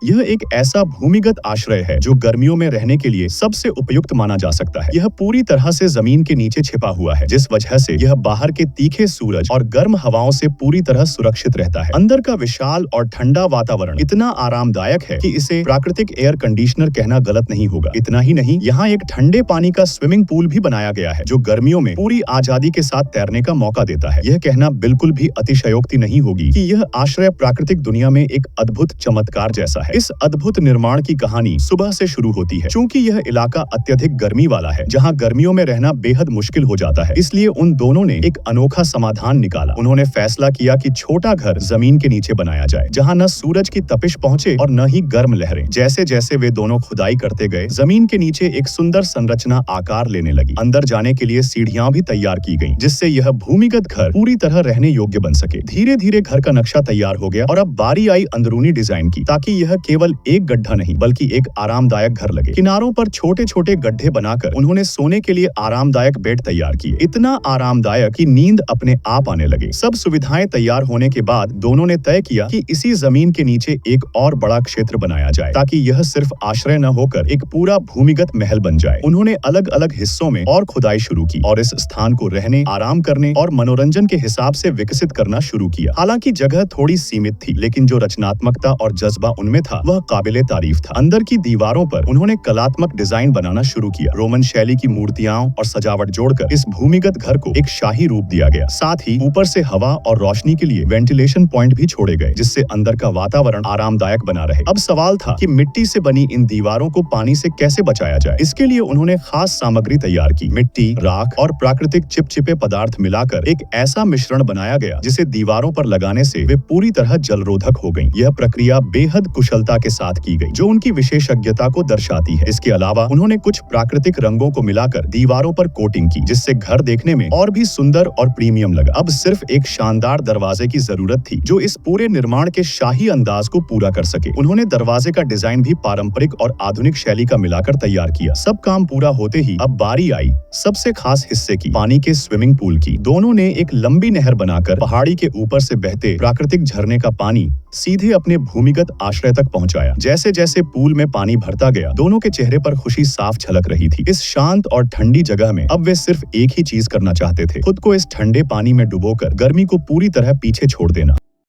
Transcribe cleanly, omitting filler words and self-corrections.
यह एक ऐसा भूमिगत आश्रय है जो गर्मियों में रहने के लिए सबसे उपयुक्त माना जा सकता है। यह पूरी तरह से जमीन के नीचे छिपा हुआ है, जिस वजह से यह बाहर के तीखे सूरज और गर्म हवाओं से पूरी तरह सुरक्षित रहता है। अंदर का विशाल और ठंडा वातावरण इतना आरामदायक है कि इसे प्राकृतिक एयर कंडीशनर कहना गलत नहीं होगा। इतना ही नहीं, यहाँ एक ठंडे पानी का स्विमिंग पूल भी बनाया गया है, जो गर्मियों में पूरी आजादी के साथ तैरने का मौका देता है। यह कहना बिल्कुल भी अतिशयोक्ति नहीं होगी कि यह आश्रय प्राकृतिक दुनिया में एक अद्भुत चमत्कार जैसा है। इस अद्भुत निर्माण की कहानी सुबह से शुरू होती है। चूंकि यह इलाका अत्यधिक गर्मी वाला है, जहाँ गर्मियों में रहना बेहद मुश्किल हो जाता है, इसलिए उन दोनों ने एक अनोखा समाधान निकाला। उन्होंने फैसला किया कि छोटा घर जमीन के नीचे बनाया जाए, जहाँ न सूरज की तपिश पहुँचे और न ही गर्म लहरें। जैसे जैसे वे दोनों खुदाई करते गए, जमीन के नीचे एक सुंदर संरचना आकार लेने लगी। अंदर जाने के लिए सीढ़ियां भी तैयार की गईं, जिससे यह भूमिगत घर पूरी तरह रहने योग्य बन सके। धीरे धीरे घर का नक्शा तैयार हो गया और अब बारी आई अंदरूनी डिजाइन की, ताकि यह केवल एक गड्ढा नहीं बल्कि एक आरामदायक घर लगे। किनारों पर छोटे छोटे गड्ढे बनाकर उन्होंने सोने के लिए आरामदायक बेड तैयार किए, इतना आरामदायक कि नींद अपने आप आने लगे। सब सुविधाएं तैयार होने के बाद दोनों ने तय किया कि इसी जमीन के नीचे एक और बड़ा क्षेत्र बनाया जाए, ताकि यह सिर्फ आश्रय न होकर एक पूरा भूमिगत महल बन जाए। उन्होंने अलग अलग हिस्सों में और खुदाई शुरू की और इस स्थान को रहने, आराम करने और मनोरंजन के हिसाब से विकसित करना शुरू किया। हालांकि जगह थोड़ी सीमित थी, लेकिन जो रचनात्मकता और जज्बा उनमें था वह काबिले तारीफ था। अंदर की दीवारों पर उन्होंने कलात्मक डिजाइन बनाना शुरू किया। रोमन शैली की मूर्तियां और सजावट जोड़कर इस भूमिगत घर को एक शाही रूप दिया गया। साथ ही ऊपर से हवा और रोशनी के लिए वेंटिलेशन पॉइंट भी छोड़े गए, जिससे अंदर का वातावरण आरामदायक बना रहे। अब सवाल था कि मिट्टी से बनी इन दीवारों को पानी से कैसे बचाया जाए। इसके लिए उन्होंने खास सामग्री तैयार की। मिट्टी, राख और प्राकृतिक चिपचिपे पदार्थ मिलाकर एक ऐसा मिश्रण बनाया गया जिसे दीवारों पर लगाने से वे पूरी तरह जलरोधक हो गईं। यह प्रक्रिया बेहद कुशलता के साथ की गई, जो उनकी विशेषज्ञता को दर्शाती है। इसके अलावा उन्होंने कुछ प्राकृतिक रंगों को मिलाकर दीवारों पर कोटिंग की, जिससे घर देखने में और भी सुंदर और प्रीमियम लगा। अब सिर्फ एक शानदार दरवाजे की जरूरत थी, जो इस पूरे निर्माण के शाही अंदाज को पूरा कर सके। उन्होंने दरवाजे का डिजाइन भी पारंपरिक और आधुनिक शैली का मिलाकर तैयार किया। सब काम पूरा होते ही अब बारी आई सबसे खास हिस्से की, पानी के स्विमिंग पूल की। दोनों ने एक लंबी नहर बनाकर पहाड़ी के ऊपर से बहते प्राकृतिक झरने का पानी सीधे अपने भूमिगत आश्रय तक पहुंचाया। जैसे जैसे पूल में पानी भरता गया, दोनों के चेहरे पर खुशी साफ झलक रही थी। इस शांत और ठंडी जगह में अब वे सिर्फ एक ही चीज करना चाहते थे, खुद को इस ठंडे पानी में डुबोकर गर्मी को पूरी तरह पीछे छोड़ देना।